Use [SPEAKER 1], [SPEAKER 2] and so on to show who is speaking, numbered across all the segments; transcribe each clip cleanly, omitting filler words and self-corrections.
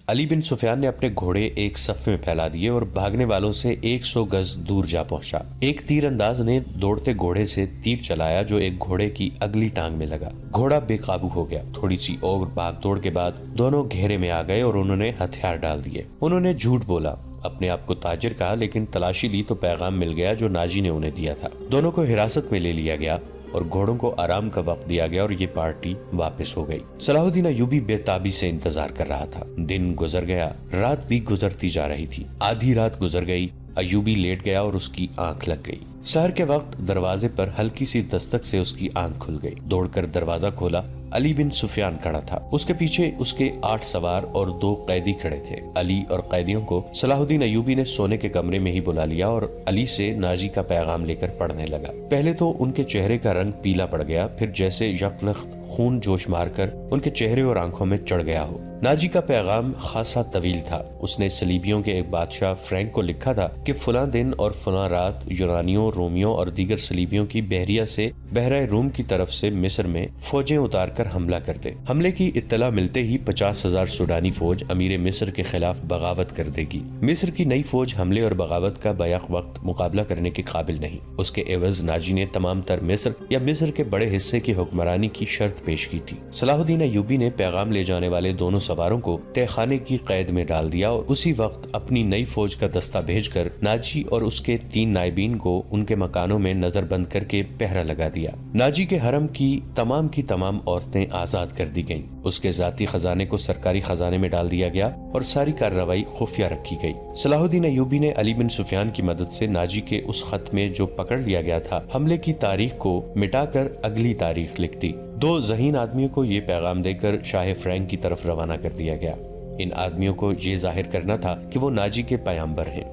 [SPEAKER 1] علی بن سفیان نے اپنے گھوڑے ایک صف میں پھیلا دیے اور بھاگنے والوں سے 100 گز دور جا پہنچا۔ ایک تیر انداز نے دوڑتے گھوڑے سے تیر چلایا جو ایک گھوڑے کی اگلی ٹانگ میں لگا۔ گھوڑا بے قابو ہو گیا۔ تھوڑی سی اور بھاگ دوڑ کے بعد دونوں گھیرے میں آ گئے اور انہوں نے ہتھیار ڈال دیے۔ انہوں نے جھوٹ بولا، اپنے آپ کو تاجر کہا، لیکن تلاشی لی تو پیغام مل گیا جو ناجی نے انہیں دیا تھا۔ دونوں کو حراست میں لے لیا گیا اور گھوڑوں کو آرام کا وقت دیا گیا اور یہ پارٹی واپس ہو گئی۔ صلاح الدین ایوبی بے تابی سے انتظار کر رہا تھا۔ دن گزر گیا، رات بھی گزرتی جا رہی تھی۔ آدھی رات گزر گئی، ایوبی لیٹ گیا اور اس کی آنکھ لگ گئی۔ سحر کے وقت دروازے پر ہلکی سی دستک سے اس کی آنکھ کھل گئی۔ دوڑ کر دروازہ کھولا۔ علی بن سفیان کھڑا تھا۔ اس کے پیچھے اس کے 8 سوار اور 2 قیدی کھڑے تھے۔ علی اور قیدیوں کو صلاح الدین ایوبی نے سونے کے کمرے میں ہی بلا لیا اور علی سے ناجی کا پیغام لے کر پڑھنے لگا۔ پہلے تو ان کے چہرے کا رنگ پیلا پڑ گیا، پھر جیسے یکلخت خون جوش مار کر ان کے چہرے اور آنکھوں میں چڑھ گیا ہو۔ ناجی کا پیغام خاصا طویل تھا۔ اس نے صلیبیوں کے ایک بادشاہ فرینک کو لکھا تھا کہ فلاں دن اور فلاں رات یونانیوں، رومیوں اور دیگر صلیبیوں کی بحریہ سے بحرہ روم کی طرف سے مصر میں فوجیں اتار کر حملہ کر دے۔ حملے کی اطلاع ملتے ہی 50,000 سوڈانی فوج امیر مصر کے خلاف بغاوت کر دے گی۔ مصر کی نئی فوج حملے اور بغاوت کا بیک وقت مقابلہ کرنے کے قابل نہیں۔ اس کے عوض ناجی نے تمام تر مصر یا مصر کے بڑے حصے کی حکمرانی کی شرط پیش کی تھی۔ صلاح الدین ایوبی نے پیغام لے جانے والے دونوں سواروں کو تہ خانے کی قید میں ڈال دیا اور اسی وقت اپنی نئی فوج کا دستہ بھیج کر ناجی اور اس کے 3 نائبین کو ان کے مکانوں میں نظر بند کر کے پہرا لگا دیا۔ ناجی کے حرم کی تمام عورتیں آزاد کر دی گئیں۔ اس کے ذاتی خزانے کو سرکاری خزانے میں ڈال دیا گیا اور ساری کارروائی خفیہ رکھی گئی۔ صلاح الدین ایوبی نے علی بن سفیان کی مدد سے ناجی کے اس خط میں جو پکڑ لیا گیا تھا حملے کی تاریخ کو مٹا کر اگلی تاریخ لکھ دی۔ 2 ذہین آدمیوں کو یہ پیغام دے کر شاہ فرینک کی طرف روانہ کر دیا گیا۔ ان آدمیوں کو یہ ظاہر کرنا تھا کہ وہ ناجی کے پیامبر ہیں۔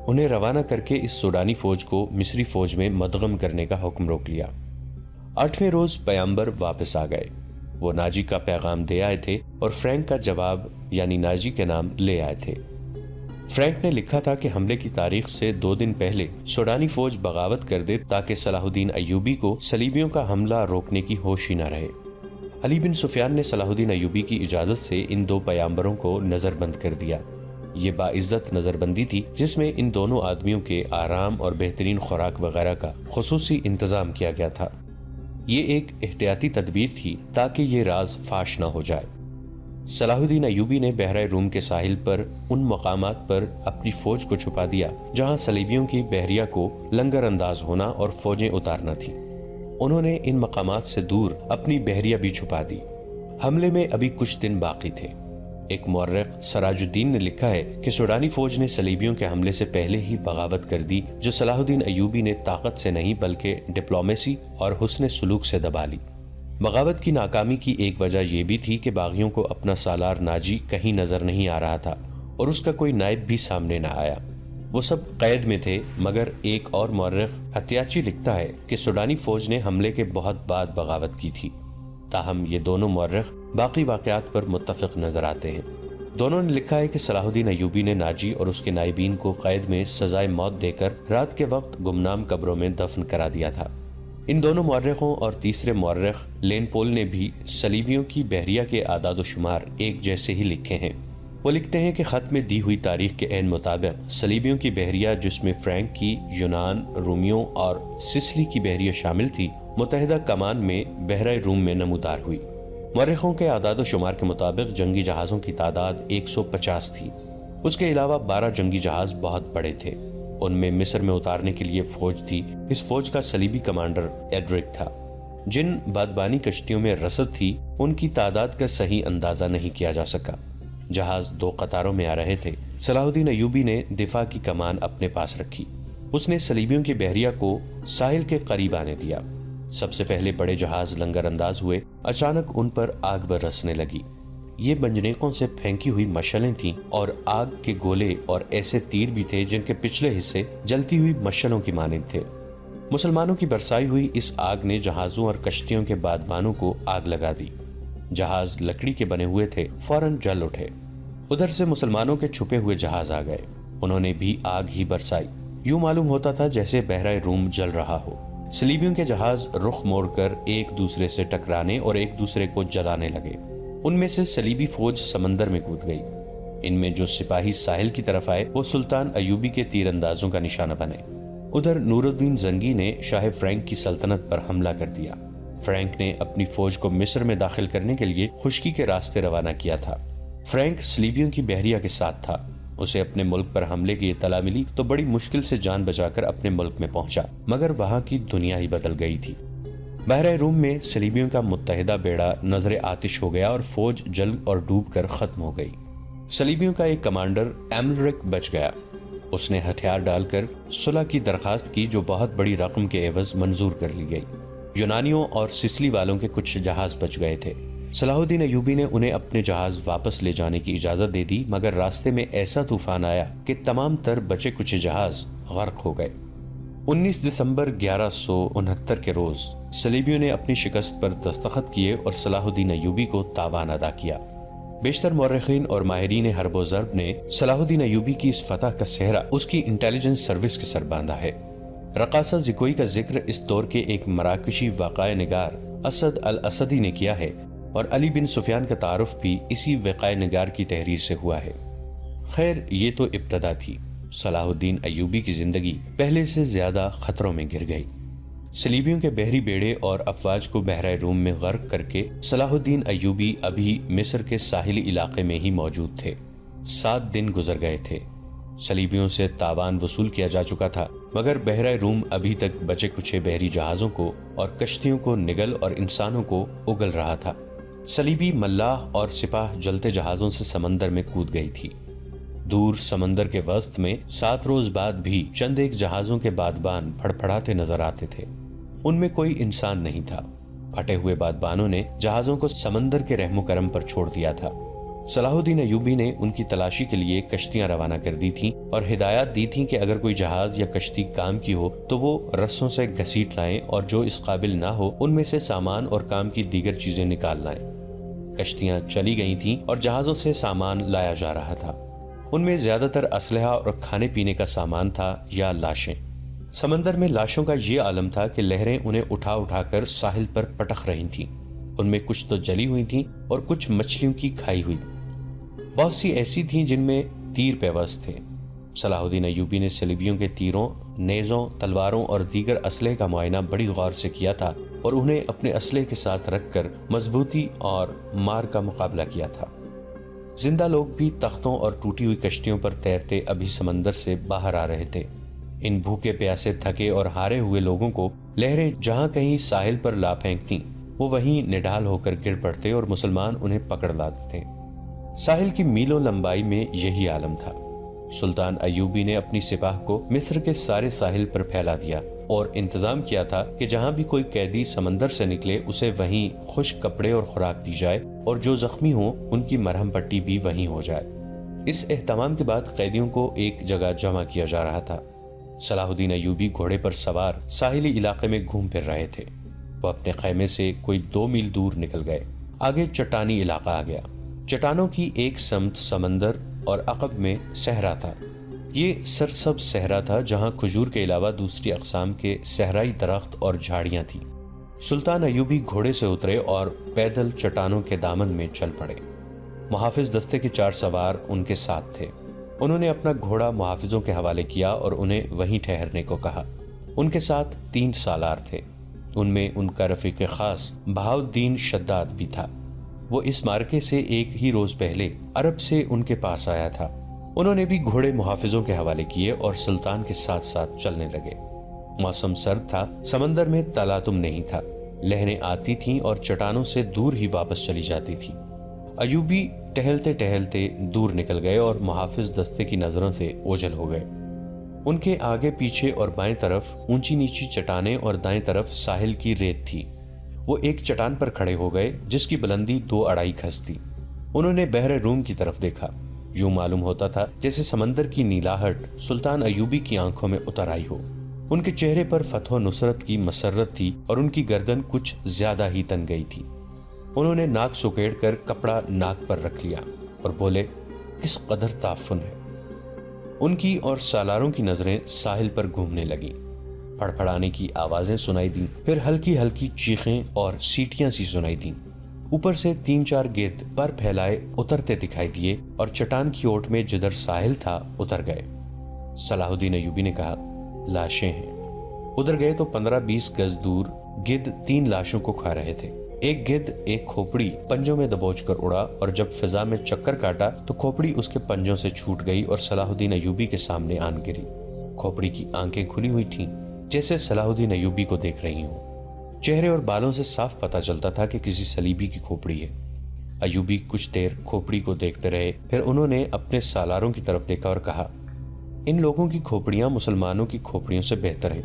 [SPEAKER 1] انہیں روانہ کر کے اس سوڈانی فوج کو مصری فوج میں مدغم کرنے کا حکم روک لیا۔ 8ویں روز پیامبر واپس آ گئے۔ وہ ناجی کا پیغام دے آئے تھے اور فرینک کا جواب یعنی ناجی کے نام لے آئے تھے۔ فرینک نے لکھا تھا کہ حملے کی تاریخ سے 2 دن پہلے سوڈانی فوج بغاوت کر دے تاکہ صلاح الدین ایوبی کو صلیبیوں کا حملہ روکنے کی ہوش ہی نہ رہے۔ علی بن سفیان نے صلاح الدین ایوبی کی اجازت سے ان 2 پیامبروں کو نظر بند کر دیا۔ یہ باعزت نظر بندی تھی جس میں ان دونوں آدمیوں کے آرام اور بہترین خوراک وغیرہ کا خصوصی انتظام کیا گیا تھا۔ یہ ایک احتیاطی تدبیر تھی تاکہ یہ راز فاش نہ ہو جائے۔ صلاح الدین ایوبی نے بحرہ روم کے ساحل پر ان مقامات پر اپنی فوج کو چھپا دیا جہاں صلیبیوں کی بحریہ کو لنگر انداز ہونا اور فوجیں اتارنا تھی۔ انہوں نے ان مقامات سے دور اپنی بحریہ بھی چھپا دی۔ حملے میں ابھی کچھ دن باقی تھے۔ ایک مورخ سراج الدین نے لکھا ہے کہ سوڈانی فوج نے صلیبیوں کے حملے سے پہلے ہی بغاوت کر دی جو صلاح الدین ایوبی نے طاقت سے نہیں بلکہ ڈپلومیسی اور حسن سلوک سے دبا لی۔ بغاوت کی ناکامی کی ایک وجہ یہ بھی تھی کہ باغیوں کو اپنا سالار ناجی کہیں نظر نہیں آ رہا تھا اور اس کا کوئی نائب بھی سامنے نہ آیا۔ وہ سب قید میں تھے، مگر ایک اور مورخ حتیاچی لکھتا ہے کہ سوڈانی فوج نے حملے کے بہت بعد بغاوت کی تھی۔ تاہم یہ دونوں مورخ باقی واقعات پر متفق نظر آتے ہیں۔ دونوں نے لکھا ہے کہ صلاح الدین ایوبی نے ناجی اور اس کے نائبین کو قید میں سزائے موت دے کر رات کے وقت گمنام قبروں میں دفن کرا دیا تھا۔ ان دونوں مورخوں اور تیسرے مورخ لین پول نے بھی صلیبیوں کی بحریہ کے اعداد و شمار ایک جیسے ہی لکھے ہیں۔ وہ لکھتے ہیں کہ خط میں دی ہوئی تاریخ کے عین مطابق صلیبیوں کی بحریہ جس میں فرینک کی، یونان، رومیوں اور سسلی کی بحریہ شامل تھی، متحدہ کمان میں بحرہ روم میں نمودار ہوئی۔ مورخوں کے اعداد و شمار کے مطابق جنگی جہازوں کی تعداد 150 تھی۔ اس کے علاوہ 12 جنگی جہاز بہت بڑے تھے۔ ان میں مصر میں اتارنے کے لیے فوج تھی۔ اس فوج کا صلیبی کمانڈر ایڈرک تھا۔ جن بادبانی کشتیوں میں رسد تھی ان کی تعداد کا صحیح اندازہ نہیں کیا جا سکا۔ جہاز 2 قطاروں میں آ رہے تھے۔ صلاح الدین ایوبی نے دفاع کی کمان اپنے پاس رکھی۔ اس نے صلیبیوں کی بحریہ کو ساحل کے قریب آنے دیا۔ سب سے پہلے بڑے جہاز لنگر انداز ہوئے۔ اچانک ان پر آگ برسنے لگی۔ یہ منجنیقوں سے پھینکی ہوئی مشعلیں تھیں اور آگ کے گولے اور ایسے تیر بھی تھے جن کے پچھلے حصے جلتی ہوئی مشعلوں کی مانند تھے۔ مسلمانوں کی برسائی ہوئی اس آگ نے جہازوں اور کشتیوں کے بادبانوں کو آگ لگا دی۔ جہاز لکڑی کے بنے ہوئے تھے، فوراً جل اٹھے۔ ادھر سے مسلمانوں کے چھپے ہوئے جہاز آ گئے۔ انہوں نے بھی آگ ہی برسائی۔ یوں معلوم ہوتا تھا جیسے بحرہ روم جل رہا ہو۔ صلیبیوں کے جہاز رخ موڑ کر ایک دوسرے سے ٹکرانے اور ایک دوسرے کو جلانے لگے۔ ان میں سے صلیبی فوج سمندر میں کود گئی۔ ان میں جو سپاہی ساحل کی طرف آئے وہ سلطان ایوبی کے تیر اندازوں کا نشانہ بنے۔ ادھر نور الدین زنگی نے شاہ فرینک کی سلطنت پر حملہ کر دیا۔ فرینک نے اپنی فوج کو مصر میں داخل کرنے کے لیے خشکی کے راستے روانہ کیا تھا۔ فرینک صلیبیوں کی بحریہ کے ساتھ تھا۔ اسے اپنے ملک پر حملے کی اطلاع ملی تو بڑی مشکل سے جان بچا کر اپنے ملک میں پہنچا، مگر وہاں کی دنیا ہی بدل گئی تھی۔ بحیرہ روم میں صلیبیوں کا متحدہ بیڑا نظر آتش ہو گیا اور فوج جل اور ڈوب کر ختم ہو گئی۔ صلیبیوں کا ایک کمانڈر ایملرک بچ گیا۔ اس نے ہتھیار ڈال کر صلح کی درخواست کی جو بہت بڑی رقم کے عوض منظور کر لی گئی۔ یونانیوں اور سسلی والوں کے کچھ جہاز بچ گئے تھے۔ صلاح الدین ایوبی نے انہیں اپنے جہاز واپس لے جانے کی اجازت دے دی، مگر راستے میں ایسا طوفان آیا کہ تمام تر بچے کچھ جہاز غرق ہو گئے۔ 19 دسمبر 1169 کے روز صلیبیوں نے اپنی شکست پر دستخط کیے اور صلاح الدین ایوبی کو تاوان ادا کیا۔ بیشتر مورخین اور ماہرین حرب و ضرب نے صلاح الدین ایوبی کی اس فتح کا سہرا اس کی انٹیلیجنس سروس کے سر باندھا ہے۔ رقاصہ زکوئی کا ذکر اس دور کے ایک مراکشی واقعہ نگار اسد الاسدی نے کیا ہے، اور علی بن سفیان کا تعارف بھی اسی واقعہ نگار کی تحریر سے ہوا ہے۔ خیر، یہ تو ابتدا تھی۔ صلاح الدین ایوبی کی زندگی پہلے سے زیادہ خطروں میں گر گئی۔ صلیبیوں کے بحری بیڑے اور افواج کو بحیرہ روم میں غرق کر کے صلاح الدین ایوبی ابھی مصر کے ساحلی علاقے میں ہی موجود تھے۔ 7 دن گزر گئے تھے۔ صلیبیوں سے تاوان وصول کیا جا چکا تھا، مگر بحیرہ روم ابھی تک بچے کچھ بحری جہازوں کو اور کشتیوں کو نگل اور انسانوں کو اگل رہا تھا۔ صلیبی ملاح اور سپاہ جلتے جہازوں سے سمندر میں کود گئی تھی۔ دور سمندر کے وسط میں 7 روز بعد بھی چند ایک جہازوں کے بادبان پھڑپھڑاتے نظر آتے تھے۔ ان میں کوئی انسان نہیں تھا۔ پھٹے ہوئے بادبانوں نے جہازوں کو سمندر کے رحم و کرم پر چھوڑ دیا تھا۔ صلاح الدین ایوبی نے ان کی تلاشی کے لیے کشتیاں روانہ کر دی تھیں اور ہدایات دی تھیں کہ اگر کوئی جہاز یا کشتی کام کی ہو تو وہ رسوں سے گھسیٹ لائیں، اور جو اس قابل نہ ہو ان میں سے سامان اور کام کی دیگر چیزیں نکال لائیں۔ کشتیاں چلی گئی تھیں اور جہازوں سے سامان لایا جا رہا تھا۔ ان میں زیادہ تر اسلحہ اور کھانے پینے کا سامان تھا یا لاشیں۔ سمندر میں لاشوں کا یہ عالم تھا کہ لہریں انہیں اٹھا اٹھا کر ساحل پر پٹخ رہی تھیں۔ ان میں کچھ تو جلی ہوئی تھیں اور کچھ مچھلیوں کی کھائی ہوئی۔ بہت سی ایسی تھیں جن میں تیر پیوست تھے۔ صلاح الدین ایوبی نے صلیبیوں کے تیروں، نیزوں، تلواروں اور دیگر اسلحے کا معائنہ بڑی غور سے کیا تھا اور انہیں اپنے اسلحے کے ساتھ رکھ کر مضبوطی اور مار کا مقابلہ کیا تھا۔ زندہ لوگ بھی تختوں اور ٹوٹی ہوئی کشتیوں پر تیرتے ابھی سمندر سے باہر آ رہے تھے۔ ان بھوکے پیاسے، تھکے اور ہارے ہوئے لوگوں کو لہریں جہاں کہیں ساحل پر لا پھینکتیں، وہ وہیں نڈال ہو کر گر پڑتے اور مسلمان انہیں پکڑ لاتے تھے۔ ساحل کی میلوں لمبائی میں یہی عالم تھا۔ سلطان ایوبی نے اپنی سپاہ کو مصر کے سارے ساحل پر پھیلا دیا اور انتظام کیا تھا کہ جہاں بھی کوئی قیدی سمندر سے نکلے اسے وہیں خشک کپڑے اور خوراک دی جائے، اور جو زخمی ہوں ان کی مرہم پٹی بھی وہیں ہو جائے۔ اس اہتمام کے بعد قیدیوں کو ایک جگہ جمع کیا جا رہا تھا۔ صلاح الدین ایوبی گھوڑے پر سوار ساحلی علاقے میں گھوم پھر رہے تھے۔ وہ اپنے خیمے سے کوئی 2 میل دور نکل گئے۔ آگے چٹانی علاقہ آ گیا۔ چٹانوں کی ایک سمت سمندر اور عقب میں صحرا تھا۔ یہ سرسبز صحرا تھا جہاں کھجور کے علاوہ دوسری اقسام کے صحرائی درخت اور جھاڑیاں تھیں۔ سلطان ایوبی گھوڑے سے اترے اور پیدل چٹانوں کے دامن میں چل پڑے۔ محافظ دستے کے 4 سوار ان کے ساتھ تھے۔ انہوں نے اپنا گھوڑا محافظوں کے حوالے کیا اور انہیں وہیں ٹھہرنے کو کہا۔ ان کے ساتھ 3 سالار تھے۔ ان میں ان کا رفیق خاص بہاؤالدین شداد بھی تھا۔ وہ اس مارکے سے ایک ہی روز پہلے عرب سے ان کے پاس آیا تھا۔ انہوں نے بھی گھوڑے محافظوں کے حوالے کیے اور سلطان کے ساتھ ساتھ چلنے لگے۔ موسم سرد تھا، سمندر میں تلاطم نہیں تھا، لہریں آتی تھیں اور چٹانوں سے دور ہی واپس چلی جاتی تھیں۔ ایوبی ٹہلتے ٹہلتے دور نکل گئے اور محافظ دستے کی نظروں سے اوجھل ہو گئے۔ ان کے آگے پیچھے اور بائیں طرف اونچی نیچی چٹانیں اور دائیں طرف ساحل کی ریت تھی۔ وہ ایک چٹان پر کھڑے ہو گئے جس کی بلندی 2-2.5 گز تھی۔ انہوں نے بحر روم کی طرف دیکھا۔ یوں معلوم ہوتا تھا جیسے سمندر کی نیلاہٹ سلطان ایوبی کی آنکھوں میں اتر آئی ہو۔ ان کے چہرے پر فتح و نصرت کی مسرت تھی اور ان کی گردن کچھ زیادہ ہی تن گئی تھی۔ انہوں نے ناک سکیڑ کر کپڑا ناک پر رکھ لیا اور بولے، کس قدر تعفن ہے۔ ان کی اور سالاروں کی نظریں ساحل پر گھومنے لگیں۔ پھڑپھڑانے کی آوازیں سنائی دیں، پھر ہلکی ہلکی چیخیں اور سیٹیاں سی سنائی دیں۔ اوپر سے 3-4 گدھ پر پھیلائے اترتے دکھائی دیے اور چٹان کی اوٹ میں جدھر ساحل تھا اتر گئے۔ صلاح الدین ایوبی نے کہا، لاشیں ہیں۔ ادھر گئے تو 15-20 گز دور گدھ 3 لاشوں کو کھا رہے تھے۔ ایک گدھ ایک کھوپڑی پنجوں میں دبوچ کر اڑا اور جب فضا میں چکر کاٹا تو کھوپڑی اس کے پنجوں سے چھوٹ گئی اور صلاح الدین ایوبی کے سامنے آن گری۔ کھوپڑی کی آنکھیں کھلی ہوئی تھیں جیسے صلاح الدین ایوبی کو دیکھ رہی ہوں۔ چہرے اور بالوں سے صاف پتہ چلتا تھا کہ کسی صلیبی کی کھوپڑی ہے۔ ایوبی کچھ دیر کھوپڑی کو دیکھتے رہے، پھر انہوں نے اپنے سالاروں کی طرف دیکھا اور کہا، ان لوگوں کی کھوپڑیاں مسلمانوں کی کھوپڑیوں سے بہتر ہیں۔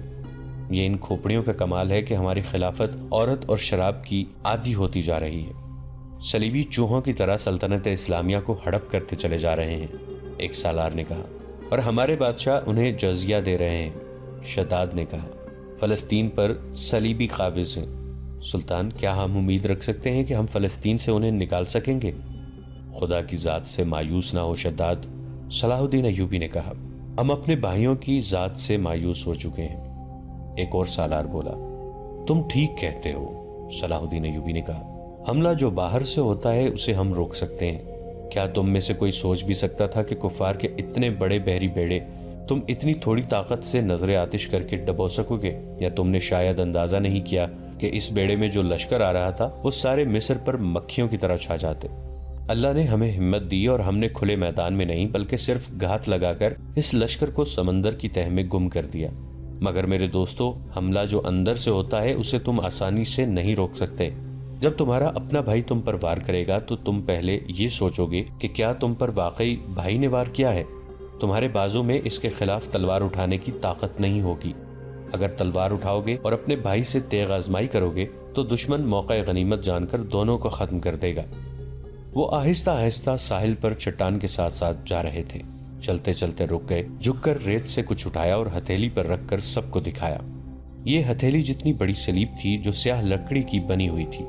[SPEAKER 1] یہ ان کھوپڑیوں کا کمال ہے کہ ہماری خلافت عورت اور شراب کی عادی ہوتی جا رہی ہے۔ صلیبی چوہوں کی طرح سلطنت اسلامیہ کو ہڑپ کرتے چلے جا رہے ہیں، ایک سالار نے کہا، اور ہمارے بادشاہ انہیں جزیہ دے رہے ہیں، شداد نے کہا۔ فلسطین پر صلیبی قابض ہیں سلطان، کیا ہم امید رکھ سکتے ہیں کہ ہم فلسطین سے انہیں نکال سکیں گے؟ خدا کی ذات سے مایوس نہ ہو شداد، صلاح الدین ایوبی نے کہا، ہم اپنے بھائیوں کی ذات سے مایوس ہو چکے ہیں۔ ایک اور سالار بولا، تم ٹھیک کہتے ہو، صلاح الدین ایوبی نے کہا، حملہ جو باہر سے ہوتا ہے اسے ہم روک سکتے ہیں۔ کیا تم میں سے کوئی سوچ بھی سکتا تھا کہ کفار کے اتنے بڑے بحری بیڑے تم اتنی تھوڑی طاقت سے نظر آتش کر کے ڈبو سکو گے؟ یا تم نے شاید اندازہ نہیں کیا کہ اس بیڑے میں جو لشکر آ رہا تھا وہ سارے مصر پر مکھیوں کی طرح چھا جاتے؟ اللہ نے ہمیں ہمت دی اور ہم نے کھلے میدان میں نہیں بلکہ صرف گھات لگا کر اس لشکر کو سمندر کی تہ میں گم کر دیا۔ مگر میرے دوستو، حملہ جو اندر سے ہوتا ہے اسے تم آسانی سے نہیں روک سکتے۔ جب تمہارا اپنا بھائی تم پر وار کرے گا تو تم پہلے یہ سوچو گے کہ کیا تم پر واقعی بھائی نے وار کیا ہے؟ تمہارے بازو میں اس کے خلاف تلوار اٹھانے کی طاقت نہیں ہوگی۔ اگر تلوار اٹھاؤ گے اور اپنے بھائی سے تیغ آزمائی کرو گے تو دشمن موقع غنیمت جان کر دونوں کو ختم کر دے گا۔ وہ آہستہ آہستہ ساحل پر چٹان کے ساتھ ساتھ جا رہے تھے۔ چلتے چلتے رک گئے، جھک کر ریت سے کچھ اٹھایا اور ہتھیلی پر رکھ کر سب کو دکھایا۔ یہ ہتھیلی جتنی بڑی سلیب تھی جو سیاہ لکڑی کی بنی ہوئی تھی،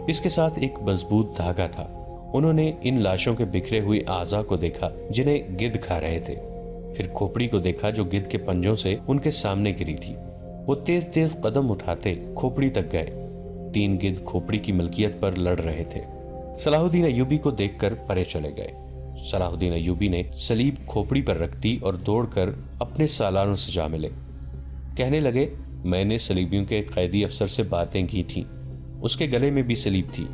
[SPEAKER 1] اس کے ساتھ ایک مضبوط دھاگا تھا۔ انہوں نے ان لاشوں کے بکھرے ہوئے اعضاء کو دیکھا جنہیں گدھ کھا رہے تھے، پھر کھوپڑی کو دیکھا جو گدھ کے پنجوں سے ان کے سامنے گری تھی۔ وہ تیز تیز قدم اٹھاتے کھوپڑی تک گئے۔ 3 گدھ کھوپڑی کی ملکیت پر لڑ رہے تھے۔ صلاح الدین ایوبی کو دیکھ کر پرے چلے گئے۔ صلاح الدین ایوبی نے سلیب کھوپڑی پر رکھ دی اور دوڑ کر اپنے سالاروں سے جا ملے۔ کہنے لگے، میں نے صلیبیوں کے ایک قیدی افسر سے باتیں کی تھیں، اس کے گلے میں بھی سلیب تھی۔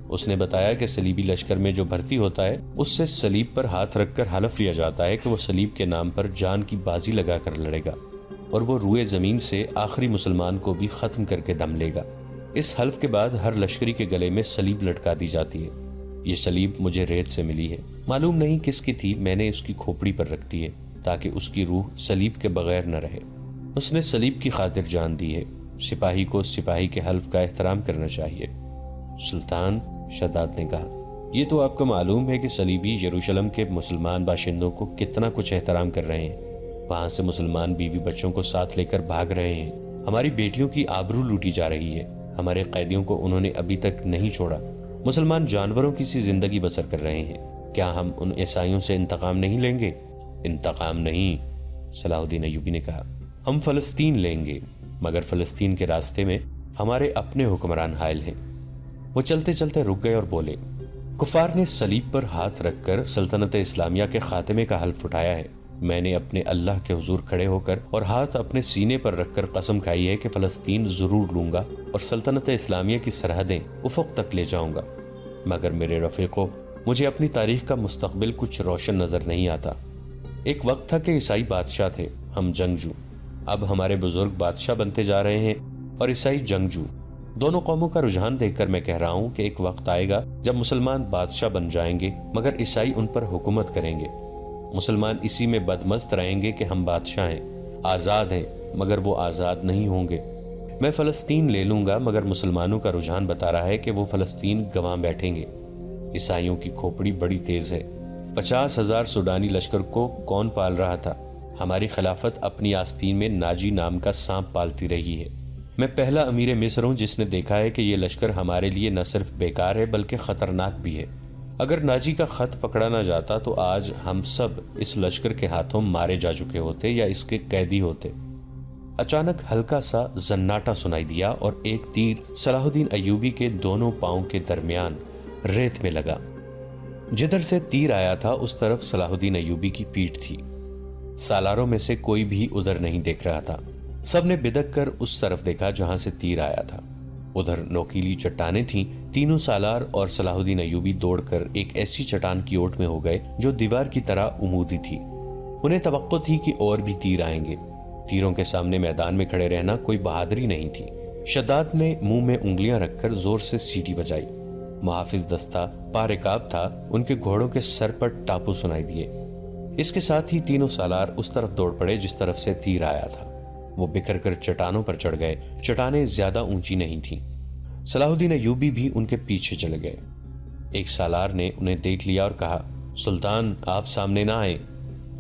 [SPEAKER 1] اس نے بتایا کہ صلیبی لشکر میں جو بھرتی ہوتا ہے اس سے صلیب پر ہاتھ رکھ کر حلف لیا جاتا ہے کہ وہ صلیب کے نام پر جان کی بازی لگا کر لڑے گا اور وہ روئے زمین سے آخری مسلمان کو بھی ختم کر کے دم لے گا۔ اس حلف کے بعد ہر لشکری کے گلے میں صلیب لٹکا دی جاتی ہے۔ یہ صلیب مجھے ریت سے ملی ہے، معلوم نہیں کس کی تھی، میں نے اس کی کھوپڑی پر رکھ دی ہے تاکہ اس کی روح صلیب کے بغیر نہ رہے۔ اس نے صلیب کی خاطر جان دی ہے۔ سپاہی کو سپاہی کے حلف کا احترام کرنا چاہیے۔ سلطان، شداد نے کہا، یہ تو آپ کو معلوم ہے کہ صلیبی یروشلم کے مسلمان باشندوں کو کتنا کچھ احترام کر رہے ہیں۔ وہاں سے مسلمان بیوی بچوں کو ساتھ لے کر بھاگ رہے ہیں۔ ہماری بیٹیوں کی آبرو لوٹی جا رہی ہے۔ ہمارے قیدیوں کو انہوں نے ابھی تک نہیں چھوڑا۔ مسلمان جانوروں کی سی زندگی بسر کر رہے ہیں۔ کیا ہم ان عیسائیوں سے انتقام نہیں لیں گے؟ انتقام نہیں، صلاح الدین ایوبی نے کہا، ہم فلسطین لیں گے، مگر فلسطین کے راستے میں ہمارے اپنے حکمران حائل ہیں۔ وہ چلتے چلتے رک گئے اور بولے، کفار نے صلیب پر ہاتھ رکھ کر سلطنت اسلامیہ کے خاتمے کا حلف اٹھایا ہے۔ میں نے اپنے اللہ کے حضور کھڑے ہو کر اور ہاتھ اپنے سینے پر رکھ کر قسم کھائی ہے کہ فلسطین ضرور لوں گا اور سلطنت اسلامیہ کی سرحدیں افق تک لے جاؤں گا۔ مگر میرے رفیقو، مجھے اپنی تاریخ کا مستقبل کچھ روشن نظر نہیں آتا۔ ایک وقت تھا کہ عیسائی بادشاہ تھے، ہم جنگجو۔ اب ہمارے بزرگ بادشاہ بنتے جا رہے ہیں اور عیسائی جنگجو۔ دونوں قوموں کا رجحان دیکھ کر میں کہہ رہا ہوں کہ ایک وقت آئے گا جب مسلمان بادشاہ بن جائیں گے مگر عیسائی ان پر حکومت کریں گے۔ مسلمان اسی میں بدمست رہیں گے کہ ہم بادشاہ ہیں، آزاد ہیں، مگر وہ آزاد نہیں ہوں گے۔ میں فلسطین لے لوں گا مگر مسلمانوں کا رجحان بتا رہا ہے کہ وہ فلسطین گنوا بیٹھیں گے۔ عیسائیوں کی کھوپڑی بڑی تیز ہے۔ 50,000 سوڈانی لشکر کو کون پال رہا تھا؟ ہماری خلافت اپنی آستین میں ناجی نام کا سانپ پالتی رہی ہے۔ میں پہلا امیر مصر ہوں جس نے دیکھا ہے کہ یہ لشکر ہمارے لیے نہ صرف بیکار ہے بلکہ خطرناک بھی ہے۔ اگر ناجی کا خط پکڑا نہ جاتا تو آج ہم سب اس لشکر کے ہاتھوں مارے جا چکے ہوتے یا اس کے قیدی ہوتے۔ اچانک ہلکا سا زناٹا سنائی دیا اور ایک تیر صلاح الدین ایوبی کے دونوں پاؤں کے درمیان ریت میں لگا۔ جدھر سے تیر آیا تھا اس طرف صلاح الدین ایوبی کی پیٹھ تھی۔ سالاروں میں سے کوئی بھی ادھر نہیں دیکھ رہا تھا۔ سب نے بدک کر اس طرف دیکھا جہاں سے تیر آیا تھا۔ ادھر نوکیلی چٹانیں تھیں۔ تینوں سالار اور صلاح الدین ایوبی دوڑ کر ایک ایسی چٹان کی اوٹ میں ہو گئے جو دیوار کی طرح عمودی تھی۔ انہیں توقع تھی کہ اور بھی تیر آئیں گے۔ تیروں کے سامنے میدان میں کھڑے رہنا کوئی بہادری نہیں تھی۔ شداد نے منہ میں انگلیاں رکھ کر زور سے سیٹی بجائی۔ محافظ دستہ پارکاب تھا، ان کے گھوڑوں کے سر پر ٹاپو سنائی دیے۔ اس کے ساتھ ہی تینوں سالار اس طرف دوڑ پڑے جس طرف سے تیر آیا تھا۔ وہ بکھر کر چٹانوں پر چڑھ گئے۔ چٹانیں زیادہ اونچی نہیں تھیں۔ صلاح الدین ایوبی بھی ان کے پیچھے چلے گئے۔ ایک سالار نے انہیں دیکھ لیا اور کہا، سلطان آپ سامنے نہ آئیں،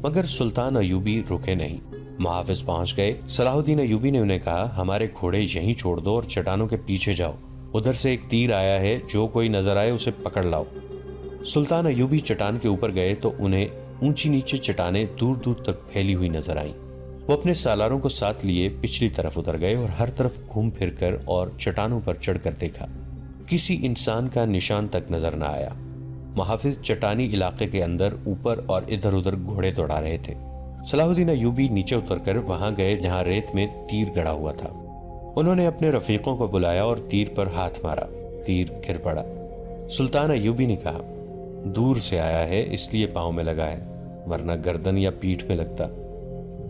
[SPEAKER 1] مگر سلطان ایوبی رکے نہیں۔ محافظ پہنچ گئے۔ صلاح الدین ایوبی نے انہیں کہا، ہمارے گھوڑے یہیں چھوڑ دو اور چٹانوں کے پیچھے جاؤ۔ ادھر سے ایک تیر آیا ہے، جو کوئی نظر آئے اسے پکڑ لاؤ۔ سلطان ایوبی چٹان کے اوپر گئے تو انہیں اونچی نیچے چٹانیں دور دور تک پھیلی ہوئی نظر آئیں۔ وہ اپنے سالاروں کو ساتھ لیے پچھلی طرف اتر گئے اور ہر طرف گھوم پھر کر اور چٹانوں پر چڑھ کر دیکھا۔ کسی انسان کا نشان تک نظر نہ آیا۔ محافظ چٹانی علاقے کے اندر اوپر اور ادھر ادھر گھوڑے دوڑا رہے تھے۔ صلاح الدین ایوبی نیچے اتر کر وہاں گئے جہاں ریت میں تیر گڑا ہوا تھا۔ انہوں نے اپنے رفیقوں کو بلایا اور تیر پر ہاتھ مارا۔ تیر گر پڑا۔ سلطان ایوبی نے کہا، دور سے آیا ہے اس لیے پاؤں میں لگا ہے، ورنہ گردن یا پیٹھ میں لگتا۔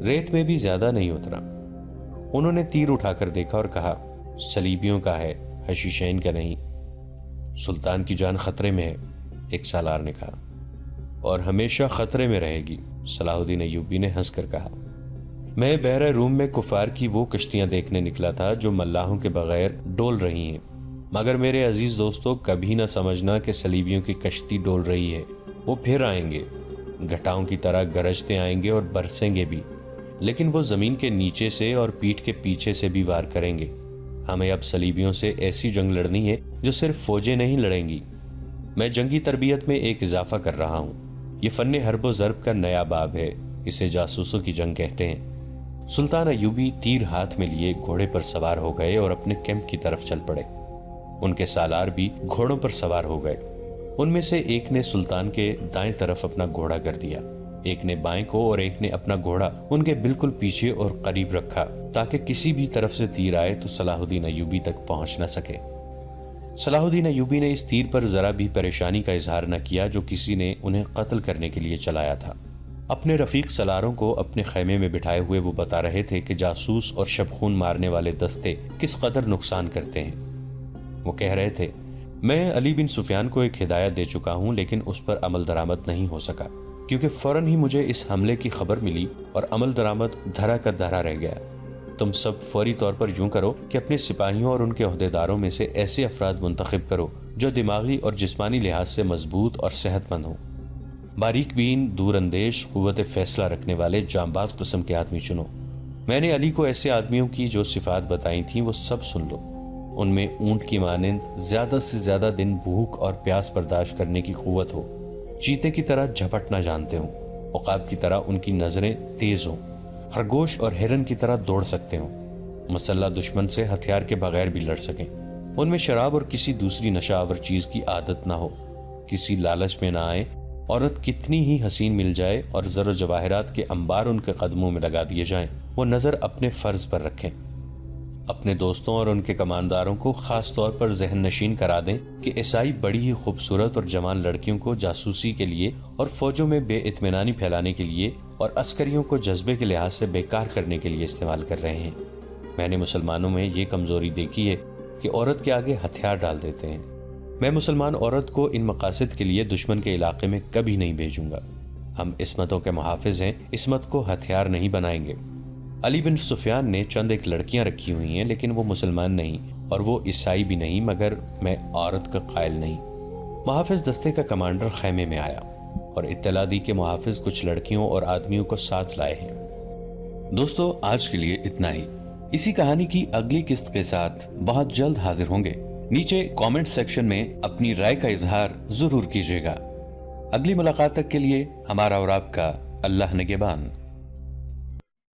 [SPEAKER 1] ریت میں بھی زیادہ نہیں اترا۔ انہوں نے تیر اٹھا کر دیکھا اور کہا، صلیبیوں کا ہے، حشیشین کا نہیں۔ سلطان کی جان خطرے میں ہے، ایک سالار نے کہا۔ اور ہمیشہ خطرے میں رہے گی، صلاح الدین ایوبی نے ہنس کر کہا۔ میں بحر روم میں کفار کی وہ کشتیاں دیکھنے نکلا تھا جو ملاحوں کے بغیر ڈول رہی ہیں، مگر میرے عزیز دوستو کبھی نہ سمجھنا کہ صلیبیوں کی کشتی ڈول رہی ہے۔ وہ پھر آئیں گے، گھٹاؤں کی طرح گرجتے آئیں گے اور برسیں گے بھی، لیکن وہ زمین کے نیچے سے اور پیٹھ کے پیچھے سے بھی وار کریں گے۔ ہمیں اب صلیبیوں سے ایسی جنگ لڑنی ہے جو صرف فوجیں نہیں لڑیں گی۔ میں جنگی تربیت میں ایک اضافہ کر رہا ہوں۔ یہ فن حرب و ضرب کا نیا باب ہے، اسے جاسوسوں کی جنگ کہتے ہیں۔ سلطان ایوبی تیر ہاتھ میں لیے گھوڑے پر سوار ہو گئے اور اپنے کیمپ کی طرف چل پڑے۔ ان کے سالار بھی گھوڑوں پر سوار ہو گئے۔ ان میں سے ایک نے سلطان کے دائیں طرف اپنا گھوڑا کر دیا، ایک نے بائیں کو اور ایک نے اپنا گھوڑا ان کے بالکل پیچھے اور قریب رکھا تاکہ کسی بھی طرف سے تیر آئے تو صلاح الدین ایوبی تک پہنچ نہ سکے۔ صلاح الدین ایوبی نے اس تیر پر ذرا بھی پریشانی کا اظہار نہ کیا جو کسی نے انہیں قتل کرنے کے لیے چلایا تھا۔ اپنے رفیق سالاروں کو اپنے خیمے میں بٹھائے ہوئے وہ بتا رہے تھے کہ جاسوس اور شبخون مارنے والے دستے کس قدر نقصان کرتے ہیں۔ وہ کہہ رہے تھے، میں علی بن سفیان کو ایک ہدایت دے چکا ہوں لیکن اس پر عمل درآمد نہیں ہو سکا، کیونکہ فوراً ہی مجھے اس حملے کی خبر ملی اور عمل درآمد دھرا کا دھرا رہ گیا۔ تم سب فوری طور پر یوں کرو کہ اپنے سپاہیوں اور ان کے عہدیداروں میں سے ایسے افراد منتخب کرو جو دماغی اور جسمانی لحاظ سے مضبوط اور صحت مند ہوں۔ باریک بین، دور اندیش، قوت فیصلہ رکھنے والے جانباز قسم کے آدمی چنو۔ میں نے علی کو ایسے آدمیوں کی جو صفات بتائی تھیں وہ سب سن لو۔ ان میں اونٹ کی مانند زیادہ سے زیادہ دن بھوک اور پیاس برداشت کرنے کی قوت ہو، چیتے کی طرح جھپٹنا جانتے ہوں، عقاب کی طرح ان کی نظریں تیز ہوں، خرگوش اور ہرن کی طرح دوڑ سکتے ہوں، مسلح دشمن سے ہتھیار کے بغیر بھی لڑ سکیں۔ ان میں شراب اور کسی دوسری نشہ آور چیز کی عادت نہ ہو، کسی لالچ میں نہ آئے، عورت کتنی ہی حسین مل جائے اور زر و جواہرات کے انبار ان کے قدموں میں لگا دیے جائیں، وہ نظر اپنے فرض پر رکھیں۔ اپنے دوستوں اور ان کے کمانداروں کو خاص طور پر ذہن نشین کرا دیں کہ عیسائی بڑی ہی خوبصورت اور جوان لڑکیوں کو جاسوسی کے لیے اور فوجوں میں بے اطمینانی پھیلانے کے لیے اور عسکریوں کو جذبے کے لحاظ سے بیکار کرنے کے لیے استعمال کر رہے ہیں۔ میں نے مسلمانوں میں یہ کمزوری دیکھی ہے کہ عورت کے آگے ہتھیار ڈال دیتے ہیں۔ میں مسلمان عورت کو ان مقاصد کے لیے دشمن کے علاقے میں کبھی نہیں بھیجوں گا۔ ہم عصمتوں کے محافظ ہیں، عصمت کو ہتھیار نہیں بنائیں گے۔ علی بن سفیان نے چند ایک لڑکیاں رکھی ہوئی ہیں لیکن وہ مسلمان نہیں اور وہ عیسائی بھی نہیں، مگر میں عورت کا قائل نہیں۔ محافظ دستے کا کمانڈر خیمے میں آیا اور اطلاع دی کہ محافظ کچھ لڑکیوں اور آدمیوں کو ساتھ لائے ہیں۔ دوستو آج کے لیے اتنا ہی۔ اسی کہانی کی اگلی قسط کے ساتھ بہت جلد حاضر ہوں گے۔ نیچے کامنٹ سیکشن میں اپنی رائے کا اظہار ضرور کیجیے گا۔ اگلی ملاقات تک کے لیے ہمارا اور آپ کا اللہ نگہبان۔